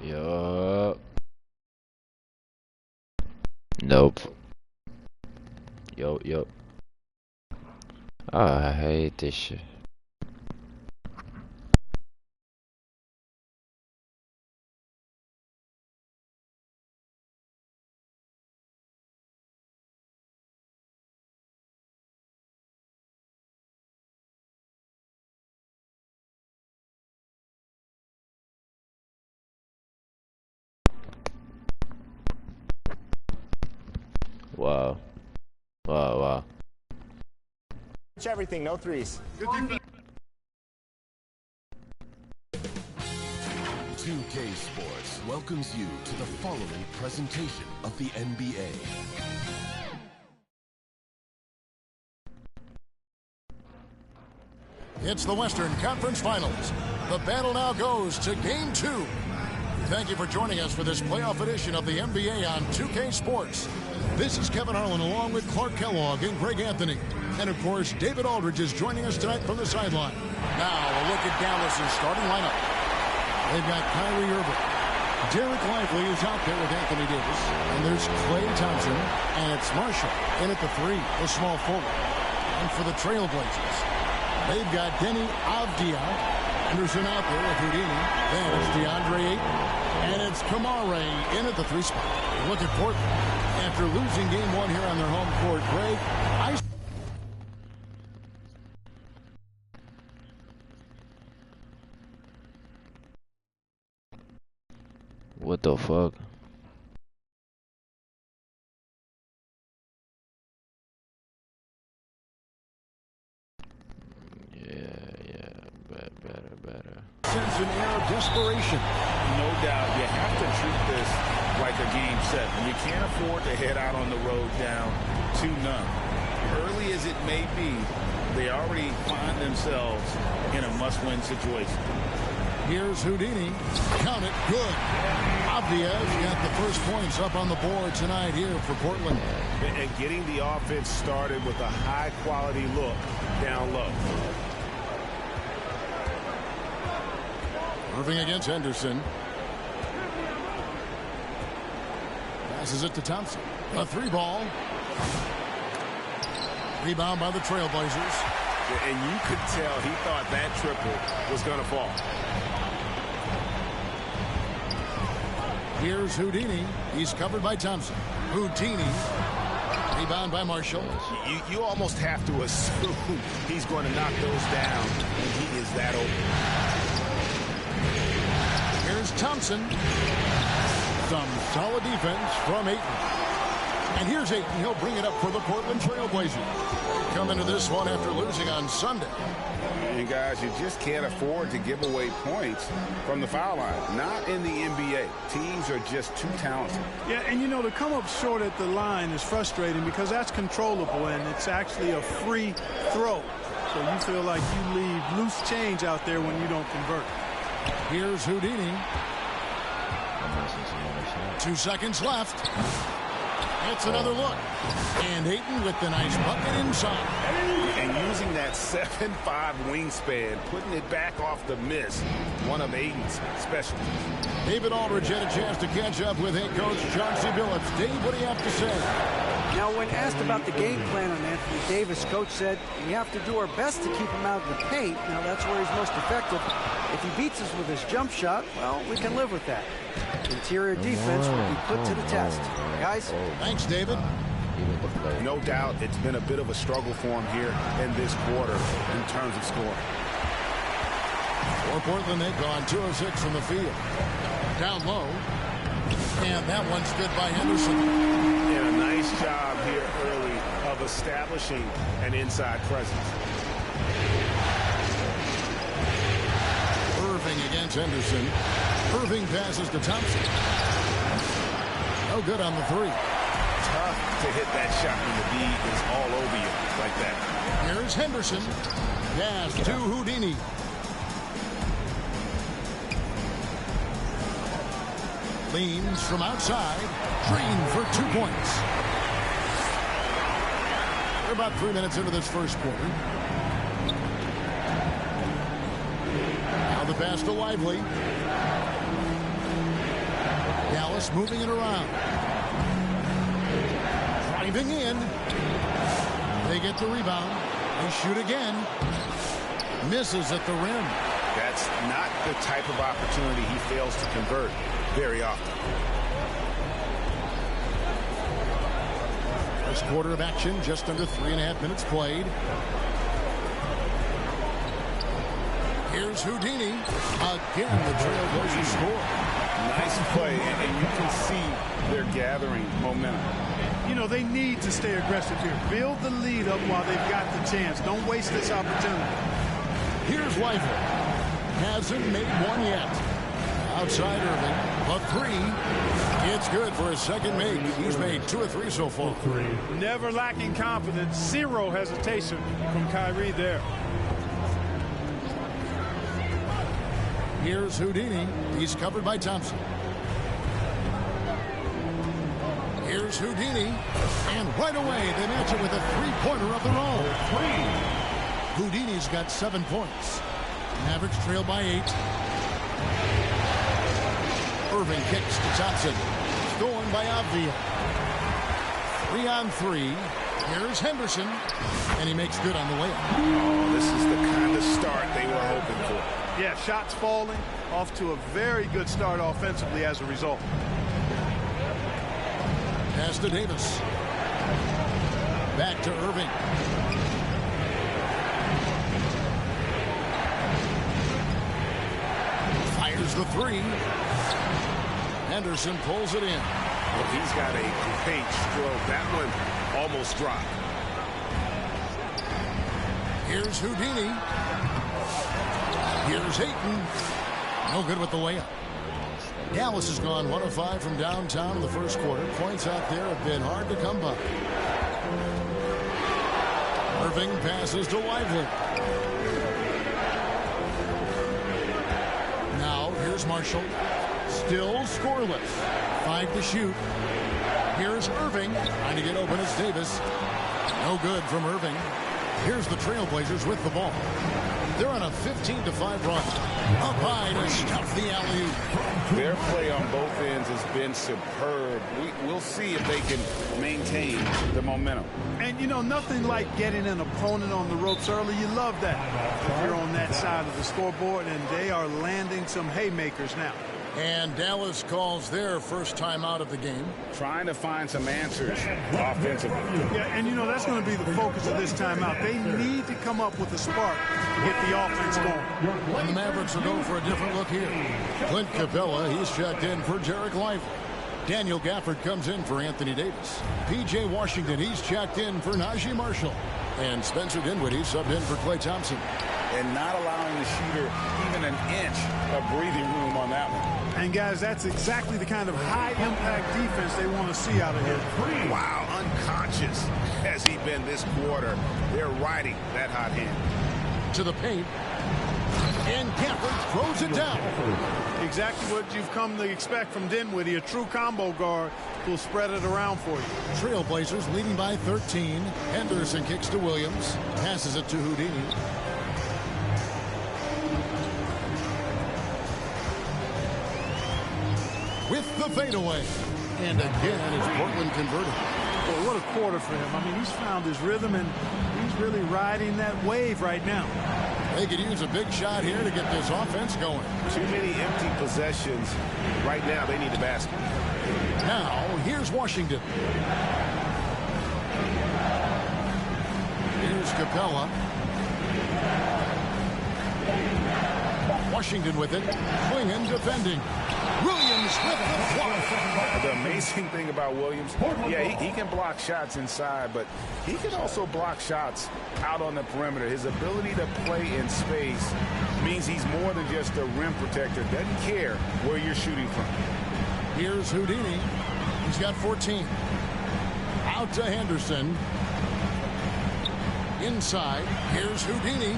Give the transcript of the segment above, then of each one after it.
Yo. Nope. Yo. Oh, I hate this shit. Wow. Everything, no threes. 2K Sports welcomes you to the following presentation of the NBA. It's the Western Conference Finals. The battle now goes to Game 2. Thank you for joining us for this playoff edition of the NBA on 2K Sports. This is Kevin Harlan along with Clark Kellogg and Greg Anthony. And, of course, David Aldridge is joining us tonight from the sideline. Now, a look at Dallas' starting lineup. They've got Kyrie Irving. Derek Lively is out there with Anthony Davis. And there's Klay Thompson. And it's Marshall in at the 3, the small forward. And for the Trailblazers, they've got Denny Avdia. Anderson out there with Houdini. Then it's DeAndre Ayton. And it's Kamare in at the 3 spot. Look at Portland. After losing game 1 here on their home court, Greg, What the fuck? Better. Sense an air of desperation. No doubt. You have to treat this like a game 7. You can't afford to head out on the road down 2-0. Early as it may be, they already find themselves in a must-win situation. Here's Houdini. Count it. Good. Avdia's got the first points up on the board tonight here for Portland. And getting the offense started with a high-quality look down low. Irving against Henderson. Passes it to Thompson. A 3 ball. Rebound by the Trailblazers. And you could tell he thought that triple was going to fall. Here's Houdini. He's covered by Thompson. Houdini. Rebound by Marshall. You almost have to assume he's going to knock those down when he is that open. Here's Thompson. Some solid defense from Ayton. And here's Ayton. He'll bring it up for the Portland Trailblazers. Come into this one after losing on Sunday. And guys, you just can't afford to give away points from the foul line. Not in the NBA. Teams are just too talented. Yeah, and you know, to come up short at the line is frustrating because that's controllable and it's actually a free throw. So you feel like you leave loose change out there when you don't convert. Here's Houdini. 2 seconds left. It's another look. And Ayton with the nice bucket inside. And using that 7'5" wingspan, putting it back off the miss. One of Ayton's specialties. David Aldridge had a chance to catch up with head coach Chauncey Billups. Dave, what do you have to say? Now, when asked about the game plan on Anthony Davis, coach said, we have to do our best to keep him out of the paint. Now, that's where he's most effective. If he beats us with his jump shot, well, we can live with that. Interior defense will be put to the test. Guys? Thanks, David. No doubt it's been a bit of a struggle for him here in this quarter in terms of scoring. For Portland, they've gone 2 of 6 from the field. Down low. And that one's good by Henderson. And a nice job here early of establishing an inside presence. Irving against Henderson. Irving passes to Thompson. No good on the 3. Tough to hit that shot when the D is all over you like that. Here's Henderson. Pass to Houdini. Leans from outside. Green for 2 points. We're about 3 minutes into this first quarter. Now the pass to Lively. Dallas moving it around. Driving in. They get the rebound. They shoot again. Misses at the rim. That's not the type of opportunity he fails to convert very often. First quarter of action, just under 3.5 minutes played. Here's Houdini. Again, the Trailblazers score. Nice play, and you can see they're gathering momentum. You know, they need to stay aggressive here. Build the lead up while they've got the chance. Don't waste this opportunity. Here's Lively. Hasn't made one yet. Outside Irving. A three. It's good for his second make. He's made 2 or 3 so far. Never lacking confidence. Zero hesitation from Kyrie there. Here's Houdini. He's covered by Thompson. Here's Houdini. And right away, they match it with a three-pointer of their own. Houdini's got 7 points. Mavericks trail by 8. Irving kicks to Thompson. Stolen by Avdia. 3-on-3. Here's Henderson. And he makes good on the way. Oh, this is the kind of start they were hoping for. Yeah, shots falling. Off to a very good start offensively as a result. Pass to Davis. Back to Irving. Fires the three. Henderson pulls it in. Well, he's got a great stroke. That one almost dropped. Here's Houdini. Here's Ayton. No good with the layup. Dallas has gone 1 of 5 from downtown in the first quarter. Points out there have been hard to come by. Irving passes to Lively. Now here's Marshall. Still scoreless. 5 to shoot. Here's Irving. Trying to get open as Davis. No good from Irving. Here's the Trailblazers with the ball. They're on a 15-5 run. Up high to stuff the alley-oop. Their play on both ends has been superb. We'll see if they can maintain the momentum. And, you know, nothing like getting an opponent on the ropes early. You love that if you're on that side of the scoreboard, and they are landing some haymakers now. And Dallas calls their first timeout of the game. Trying to find some answers offensively. Yeah, and you know, that's going to be the focus of this timeout. They need to come up with a spark to get the offense going. And the Mavericks will go for a different look here. Clint Capella, he's checked in for Derek Lively. Daniel Gafford comes in for Anthony Davis. P.J. Washington, he's checked in for Najee Marshall. And Spencer Dinwiddie subbed in for Klay Thompson. And not allowing the shooter even an inch of breathing room on that one. And, guys, that's exactly the kind of high-impact defense they want to see out of here. Wow, unconscious has he been this quarter. They're riding that hot hand. To the paint. And Gafford throws it down. Exactly what you've come to expect from Dinwiddie. A true combo guard will spread it around for you. Trailblazers leading by 13. Henderson kicks to Williams. Passes it to Houdini. With the fadeaway. And again, it's Portland converted. Well, what a quarter for him. I mean, he's found his rhythm, and he's really riding that wave right now. They could use a big shot here to get this offense going. Too many empty possessions. Right now, they need the basket. Now, here's Washington. Here's Capella. Washington with it. Swinging, defending. Williams with the block. The amazing thing about Williams, yeah, he can block shots inside, but he can also block shots out on the perimeter. His ability to play in space means he's more than just a rim protector. Doesn't care where you're shooting from. Here's Houdini. He's got 14. Out to Henderson. Inside. Here's Houdini.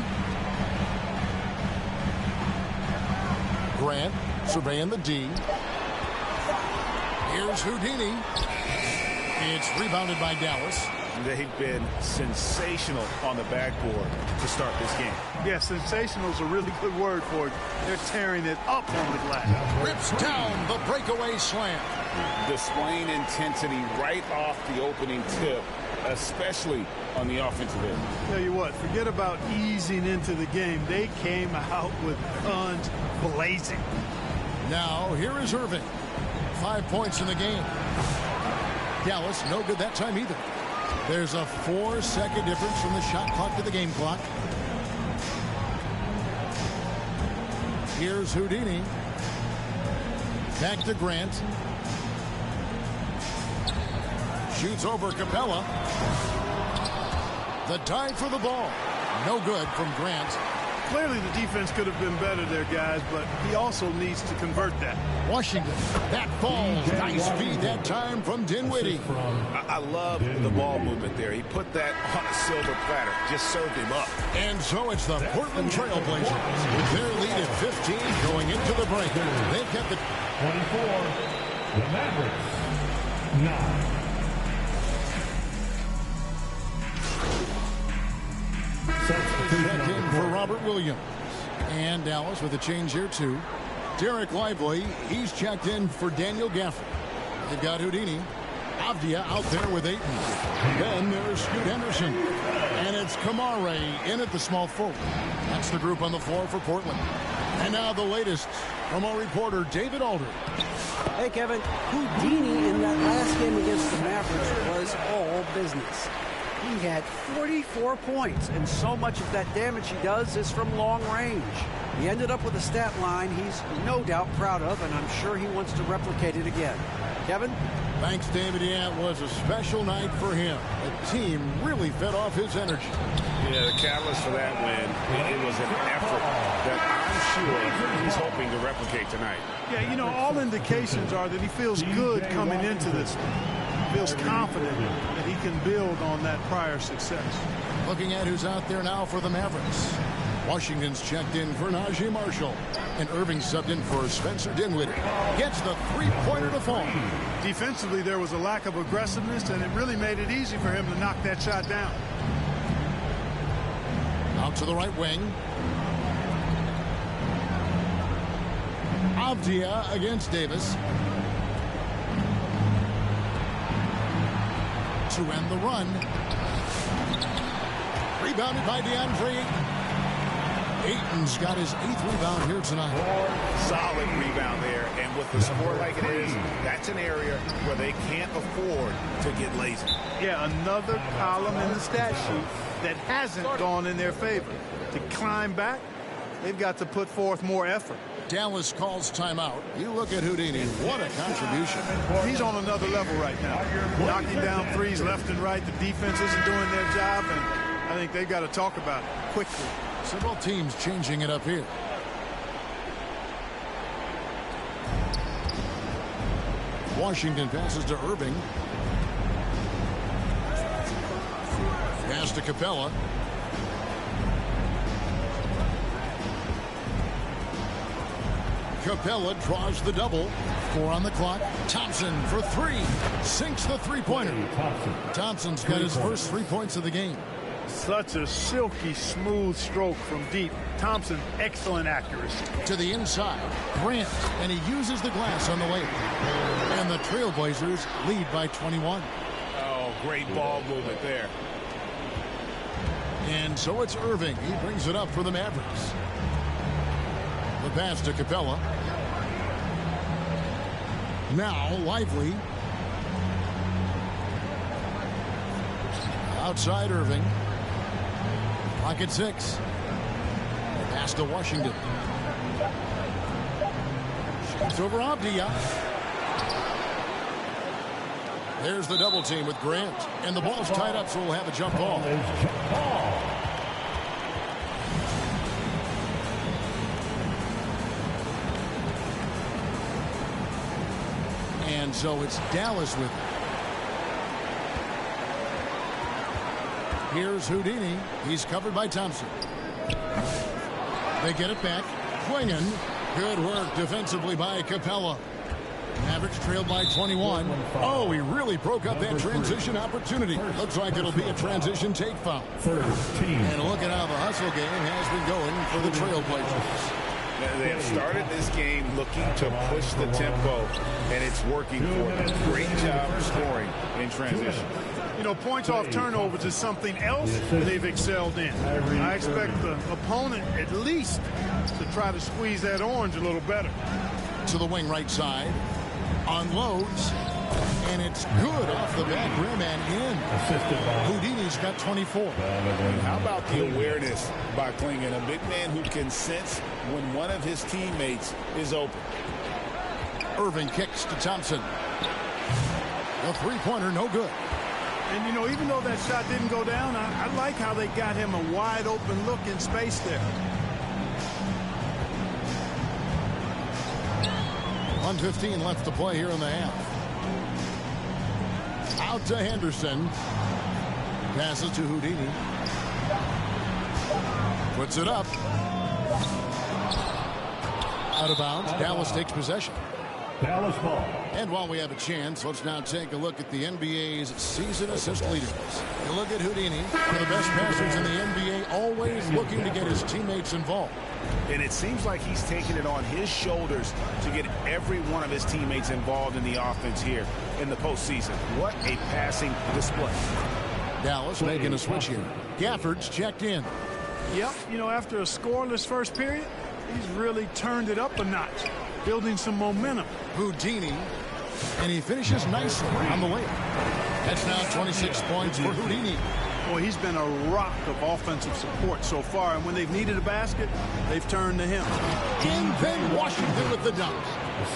Grant surveying the D. Here's Houdini. It's rebounded by Dallas. They've been sensational on the backboard to start this game. Yeah, sensational is a really good word for it. They're tearing it up on the glass. Rips down the breakaway slam. Displaying intensity right off the opening tip, especially on the offensive end. Tell you what, forget about easing into the game. They came out with guns blazing. Now, here is Irving. 5 points in the game. Dallas, no good that time either. There's a 4-second difference from the shot clock to the game clock. Here's Houdini. Back to Grant. Shoots over Capella. The dive for the ball. No good from Grant. Clearly the defense could have been better there, guys, but he also needs to convert that. Washington. That falls. Nice feed that time from Dinwiddie. I love the ball movement there. He put that on a silver platter. Just served him up. And so it's the Portland Trailblazers with their lead at 15 going into the break. They've got the 24. The Mavericks. 9. Check in for Robert Williams. And Dallas with a change here, too. Derek Lively, he's checked in for Daniel Gafford. They've got Houdini. Avdia out there with Ayton. Then there's Scoot Henderson. And it's Kamare in at the small forward. That's the group on the floor for Portland. And now the latest from our reporter, David Alder. Hey, Kevin, Houdini in that last game against the Mavericks was all business. He had 44 points, and so much of that damage he does is from long range. He ended up with a stat line he's no doubt proud of, and I'm sure he wants to replicate it again. Kevin? Thanks, David. Yeah, it was a special night for him. The team really fed off his energy. Yeah, the catalyst for that win, it was an effort that I'm sure he's hoping to replicate tonight. Yeah, you know, all indications are that he feels good coming into this one. Feels confident that he can build on that prior success. Looking at who's out there now for the Mavericks. Washington's checked in for Najee Marshall. And Irving subbed in for Spencer Dinwiddie. Gets the three-pointer to fall. Defensively, there was a lack of aggressiveness, and it really made it easy for him to knock that shot down. Out to the right wing. Avdia against Davis. To end the run. Rebounded by DeAndre Ayton. Ayton's got his 8th rebound here tonight. Solid rebound there, and with the score like it is, that's an area where they can't afford to get lazy. Yeah, another column in the stat sheet that hasn't gone in their favor. To climb back, they've got to put forth more effort. Dallas calls timeout. You look at Houdini. What a contribution. He's on another level right now. Knocking down threes left and right. The defense isn't doing their job, and I think they've got to talk about it quickly. Several teams changing it up here. Washington passes to Irving. Pass to Capella. Capella draws the double. 4 on the clock. Thompson for 3. Sinks the three-pointer. Thompson's got his first 3 points of the game. Such a silky, smooth stroke from deep. Thompson, excellent accuracy. To the inside. Grant, and he uses the glass on the way. And the Trailblazers lead by 21. Oh, great ball movement there. And so it's Irving. He brings it up for the Mavericks. The pass to Capella. Now Lively. Outside Irving. Pocket 6. Pass to Washington. Shoots over Avdia. There's the double team with Grant. And the ball's tied up, so we'll have a jump ball. And so it's Dallas with it. Here's Houdini. He's covered by Thompson. They get it back. Klingon. Good work defensively by Capella. Mavericks trailed by 21. Oh, he really broke up that transition opportunity. Looks like it'll be a transition take foul. And look at how the hustle game has been going for the Trailblazers. They have started this game looking to push the tempo, and it's working for them. Great job scoring in transition. You know, points off turnovers is something else they've excelled in. I expect the opponent at least to try to squeeze that orange a little better. To the wing right side. Unloads. And it's good off the back rim and in. Houdini's got 24. How about the awareness by Klingon? A big man who can sense when one of his teammates is open. Irving kicks to Thompson. A three-pointer, no good. And, you know, even though that shot didn't go down, I like how they got him a wide-open look in space there. 1:15 left to play here in the half. Out to Henderson. Passes to Houdini. Puts it up. Out of bounds. Dallas takes possession. Dallas ball. And while we have a chance, let's now take a look at the NBA's season assist leaders. You look at Houdini, one of the best passers in the NBA, always looking to get his teammates involved. And it seems like he's taking it on his shoulders to get every one of his teammates involved in the offense here in the postseason. What a passing display. Dallas making a switch here. Gafford's checked in. Yep, you know, after a scoreless first period, he's really turned it up a notch, building some momentum. Houdini, and he finishes nicely on the layup. That's now 26 points for Houdini. Boy, he's been a rock of offensive support so far, and when they've needed a basket, they've turned to him. And then Washington with the dunk.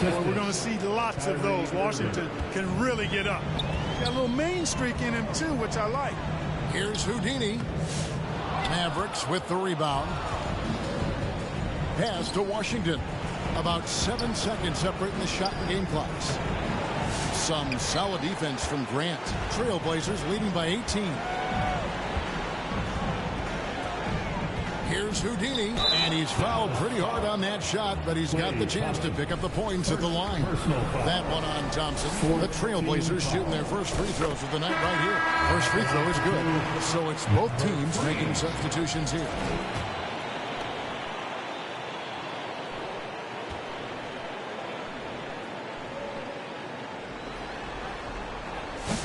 Boy, we're going to see lots of those. Washington can really get up. Got a little main streak in him, too, which I like. Here's Houdini. Mavericks with the rebound. Pass to Washington. About 7 seconds separating the shot and game clocks. Some solid defense from Grant. Trailblazers leading by 18. Here's Houdini, and he's fouled pretty hard on that shot, but he's got the chance to pick up the points at the line. That one on Thompson. The Trailblazers shooting their first free throws of the night right here. First free throw is good. So it's both teams making substitutions here.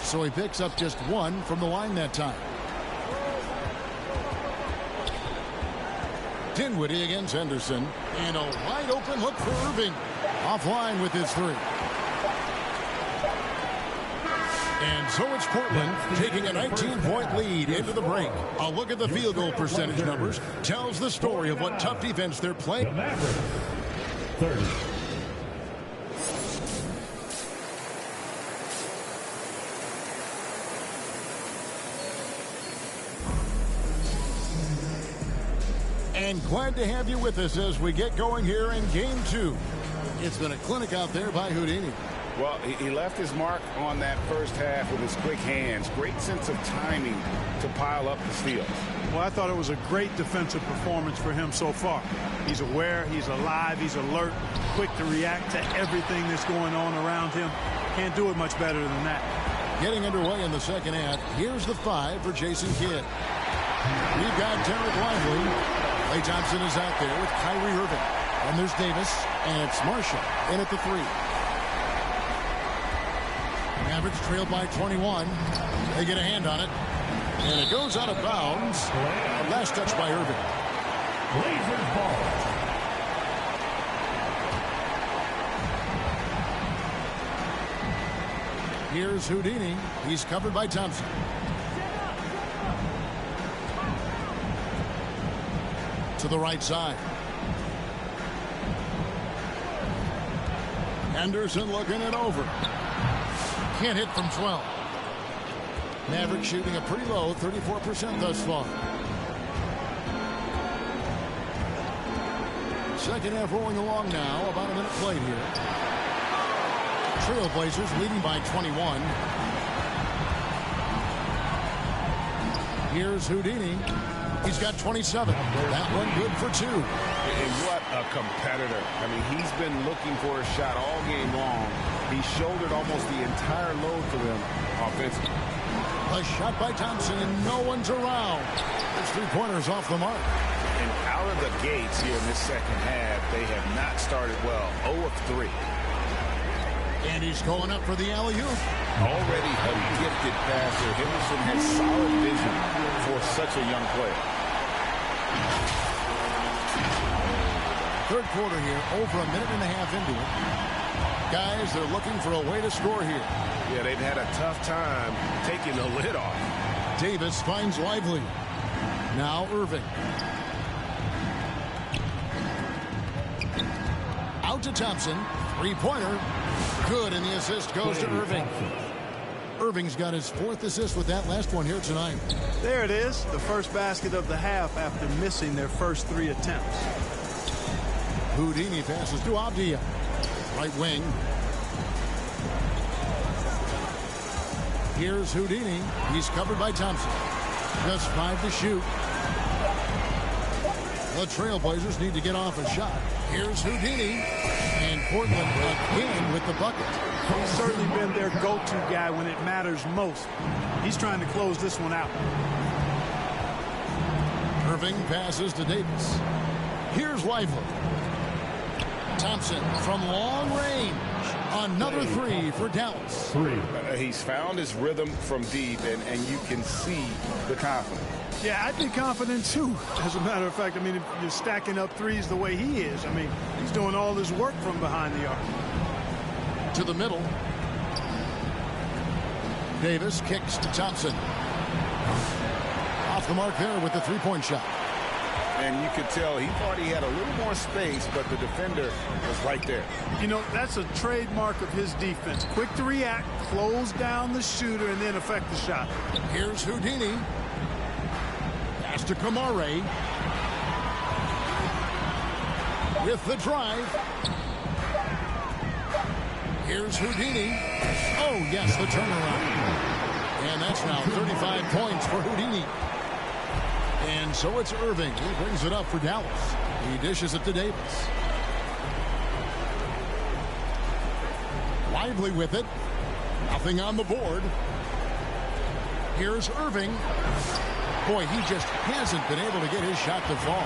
So he picks up just one from the line that time. Dinwiddie against Henderson. And a wide open look for Irving. Offline with his three. And so it's Portland taking a 19-point lead into the break. A look at the field goal percentage numbers tells the story of what tough defense they're playing. The Mavericks, 30. And glad to have you with us as we get going here in game two. It's been a clinic out there by Houdini. Well, he left his mark on that first half with his quick hands. Great sense of timing to pile up the steals. Well, I thought it was a great defensive performance for him so far. He's aware, he's alive, he's alert, quick to react to everything that's going on around him. Can't do it much better than that. Getting underway in the second half. Here's the 5 for Jason Kidd. We've got Derek Lively. Klay Thompson is out there with Kyrie Irving. And there's Davis, and it's Marshall in at the 3. Mavericks trailed by 21. They get a hand on it. And it goes out of bounds. Last touch by Irving. Blazers ball. Here's Houdini. He's covered by Thompson. To the right side. Henderson looking it over. Can't hit from 12. Maverick shooting a pretty low 34% thus far. Second half rolling along now. About a minute played here. Trailblazers leading by 21. Here's Houdini. He's got 27. That one good for 2. And what a competitor. I mean, he's been looking for a shot all game long. He shouldered almost the entire load for them offensively. A shot by Thompson, and no one's around. His three-pointers off the mark. And out of the gates here in this second half, they have not started well. 0 of 3. And he's going up for the alley-oop. Already a gifted passer. Henderson has solid vision for such a young player. Third quarter here, over a minute and a half into it. Guys, they're looking for a way to score here. Yeah, they've had a tough time taking the lid off. Davis finds Lively. Now Irving. Out to Thompson. Three-pointer. Good, and the assist goes to Irving. Irving's got his 4th assist with that last one here tonight. There it is, the first basket of the half after missing their first 3 attempts. Houdini passes to Abdia. Right wing. Here's Houdini. He's covered by Thompson. Just 5 to shoot. The Trailblazers need to get off a shot. Here's Houdini. And Portland again with the bucket. He's certainly been their go-to guy when it matters most. He's trying to close this one out. Irving passes to Davis. Here's Lively. Thompson from long range. Another 3 for Dallas. 3. He's found his rhythm from deep, and you can see the confidence. Yeah, I'd be confident too. As a matter of fact, I mean, if you're stacking up threes the way he is, I mean, he's doing all his work from behind the arc. To the middle. Davis kicks to Thompson. Off the mark there with the three-point shot. And you could tell he thought he had a little more space, but the defender was right there. You know, that's a trademark of his defense. Quick to react, close down the shooter, and then affect the shot. Here's Houdini. Pass to Kamare. With the drive. Here's Houdini. Oh, yes, the turnaround. And that's now 35 points for Houdini. And so it's Irving. He brings it up for Dallas. He dishes it to Davis. Lively with it. Nothing on the board. Here's Irving. Boy, he just hasn't been able to get his shot to fall.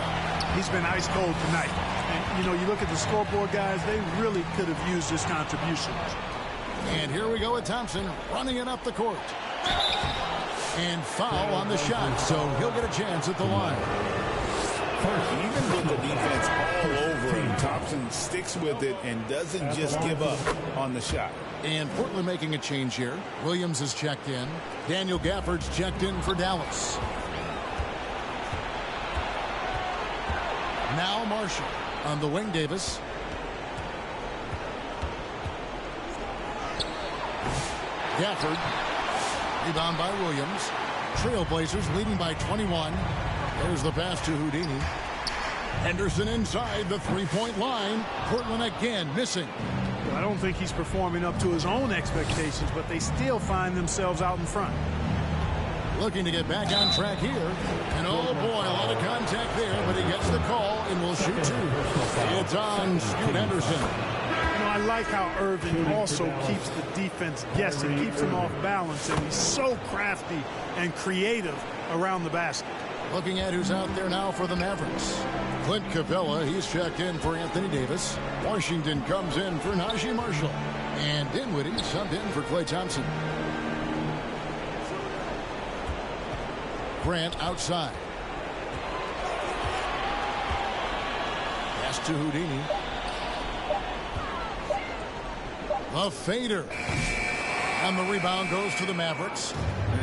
He's been ice cold tonight. And, you know, you look at the scoreboard, guys, they really could have used his contributions. And here we go with Thompson running it up the court. And foul on the shot, so he'll get a chance at the line. Even with the defense all over him, Thompson sticks with it and doesn't just give up on the shot. And Portland making a change here. Williams has checked in. Daniel Gafford's checked in for Dallas. Now Marshall on the wing. Davis. Gafford. Rebound by Williams. Trailblazers leading by 21. There's the pass to Houdini. Henderson inside the three-point line. Portland again missing. I don't think he's performing up to his own expectations, but they still find themselves out in front. Looking to get back on track here. And oh boy, a lot of contact there, but he gets the call and will shoot 2. It's on Scoot Henderson. You know, I like how Irving also keeps the defense guessing, keeps them off balance, and he's so crafty and creative around the basket. Looking at who's out there now for the Mavericks. Clint Capella, he's checked in for Anthony Davis. Washington comes in for Najee Marshall. And Dinwiddie subbed in for Klay Thompson. Grant outside. Pass to Houdini. A fader. And the rebound goes to the Mavericks.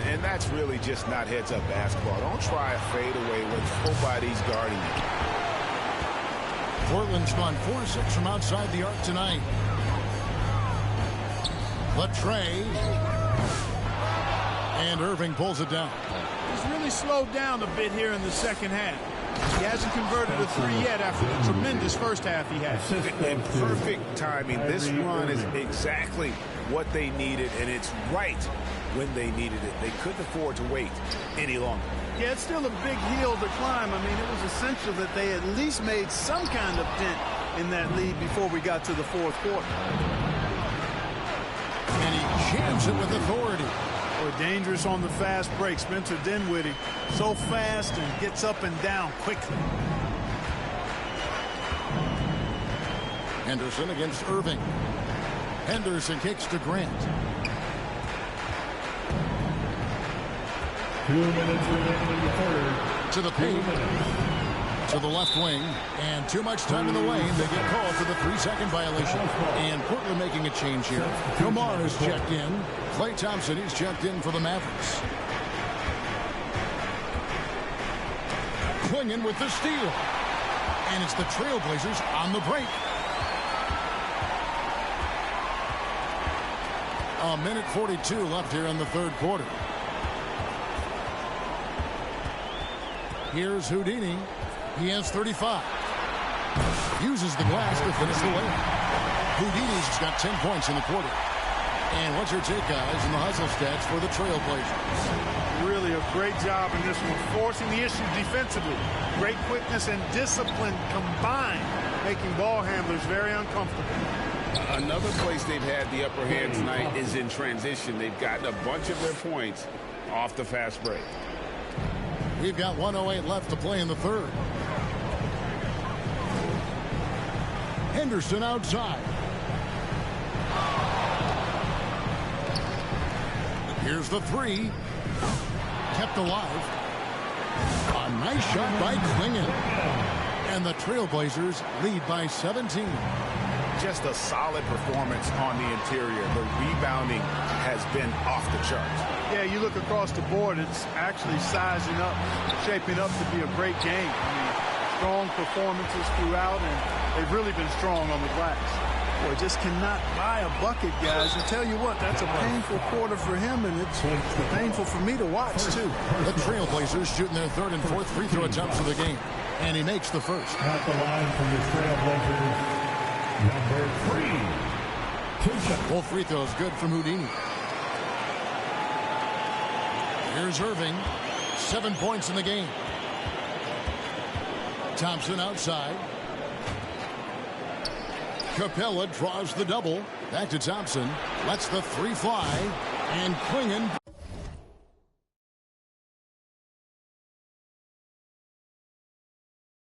And that's really just not heads-up basketball. Don't try a fadeaway when nobody's guarding you. Portland's gone 4-6 from outside the arc tonight. Latrey. And Irving pulls it down. He's really slowed down a bit here in the second half. He hasn't converted a three yet after the tremendous first half he had. And perfect timing. This run is exactly what they needed, and it's right when they needed it. They couldn't afford to wait any longer. Yeah, it's still a big hill to climb. I mean, it was essential that they at least made some kind of dent in that lead before we got to the fourth quarter. And he jams it with authority. Boy, dangerous on the fast break. Spencer Dinwiddie, so fast and gets up and down quickly. Henderson against Irving. Henderson kicks to Grant. 2 minutes remaining in the third. To the paint. To the left wing. And too much time in the lane. They get called for the 3-second violation. And Portland making a change here. Kumar is checked in. Klay Thompson is checked in for the Mavericks. Klingon with the steal. And it's the Trailblazers on the break. A minute 42 left here in the third quarter. Here's Houdini. He has 35. Uses the glass to finish the layup. Houdini's got 10 points in the quarter. And what's your take, guys, in the hustle stats for the Trailblazers? Really a great job in this one, forcing the issue defensively. Great quickness and discipline combined, making ball handlers very uncomfortable. Another place they've had the upper hand tonight is in transition. They've gotten a bunch of their points off the fast break. We've got 1:08 left to play in the third. Henderson outside. Here's the three. Kept alive. A nice shot by Klingon. And the Trailblazers lead by 17. Just a solid performance on the interior. The rebounding has been off the charts. Yeah, you look across the board, it's actually sizing up, shaping up to be a great game. I mean, strong performances throughout, and they've really been strong on the glass. Boy, just cannot buy a bucket, guys. I tell you what, that's a painful quarter for him, and it's painful for me to watch, too. The Trailblazers shooting their third and fourth free throw attempts of the game. And he makes the first. At the line from the Trailblazers, number 3. 2 shots. Both free throws good from Houdini. Here's Irving. 7 points in the game. Thompson outside. Capella draws the double. Back to Thompson. Lets the three fly. And Klingon